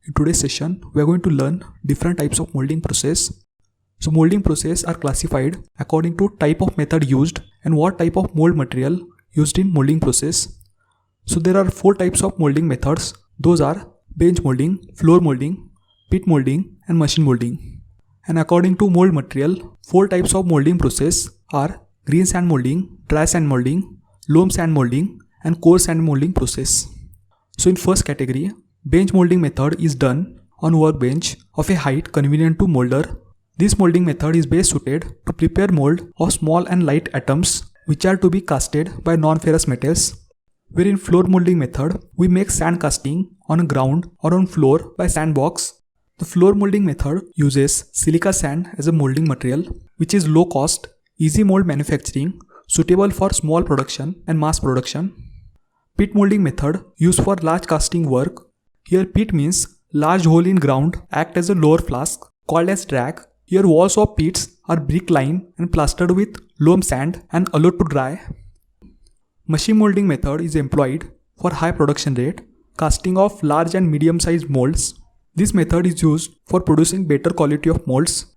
In today's session, we are going to learn different types of molding process. So molding process are classified according to type of method used and what type of mold material used in molding process. So there are 4 types of molding methods. Those are bench molding, floor molding, pit molding and machine molding. And according to mold material, 4 types of molding process are green sand molding, dry sand molding, loam sand molding and coarse sand molding process. So in first category, bench molding method is done on workbench of a height convenient to molder. This molding method is best suited to prepare mold of small and light atoms which are to be casted by non-ferrous metals. Where in floor molding method, we make sand casting on ground or on floor by sandbox. The floor molding method uses silica sand as a molding material which is low cost, easy mold manufacturing, suitable for small production and mass production. Pit molding method used for large casting work. Here pit means large hole in ground act as a lower flask called as drag. Here walls of pits are brick lined and plastered with loam sand and allowed to dry. Machine molding method is employed for high production rate, casting of large and medium sized molds. This method is used for producing better quality of molds.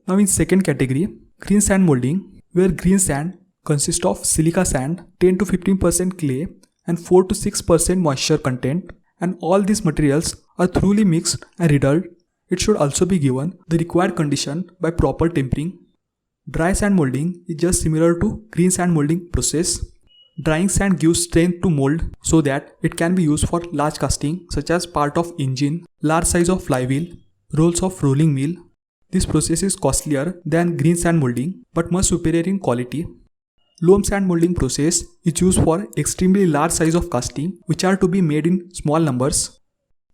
Now in second category, green sand molding, where green sand consists of silica sand, 10 to 15% clay and 4 to 6% moisture content, and all these materials are thoroughly mixed and riddled. It should also be given the required condition by proper tempering. Dry sand molding is just similar to green sand molding process. Drying sand gives strength to mold so that it can be used for large casting such as part of engine, large size of flywheel, rolls of rolling mill. This process is costlier than green sand molding but much superior in quality. Loam sand molding process is used for extremely large size of casting which are to be made in small numbers.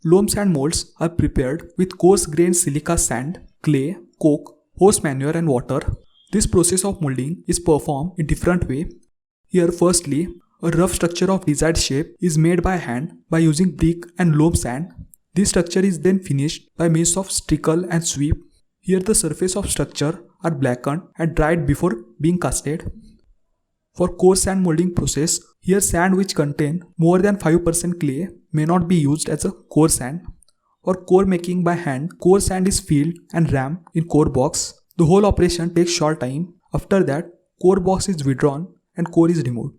Loam sand molds are prepared with coarse grained silica sand, clay, coke, horse manure and water. This process of molding is performed in different way. Here firstly, a rough structure of desired shape is made by hand by using brick and loam sand. This structure is then finished by means of trickle and sweep. Here the surface of structure are blackened and dried before being casted. For coarse sand molding process, here sand which contain more than 5% clay may not be used as a core sand. For core making by hand, core sand is filled and rammed in core box. The whole operation takes short time. After that, core box is withdrawn and core is removed.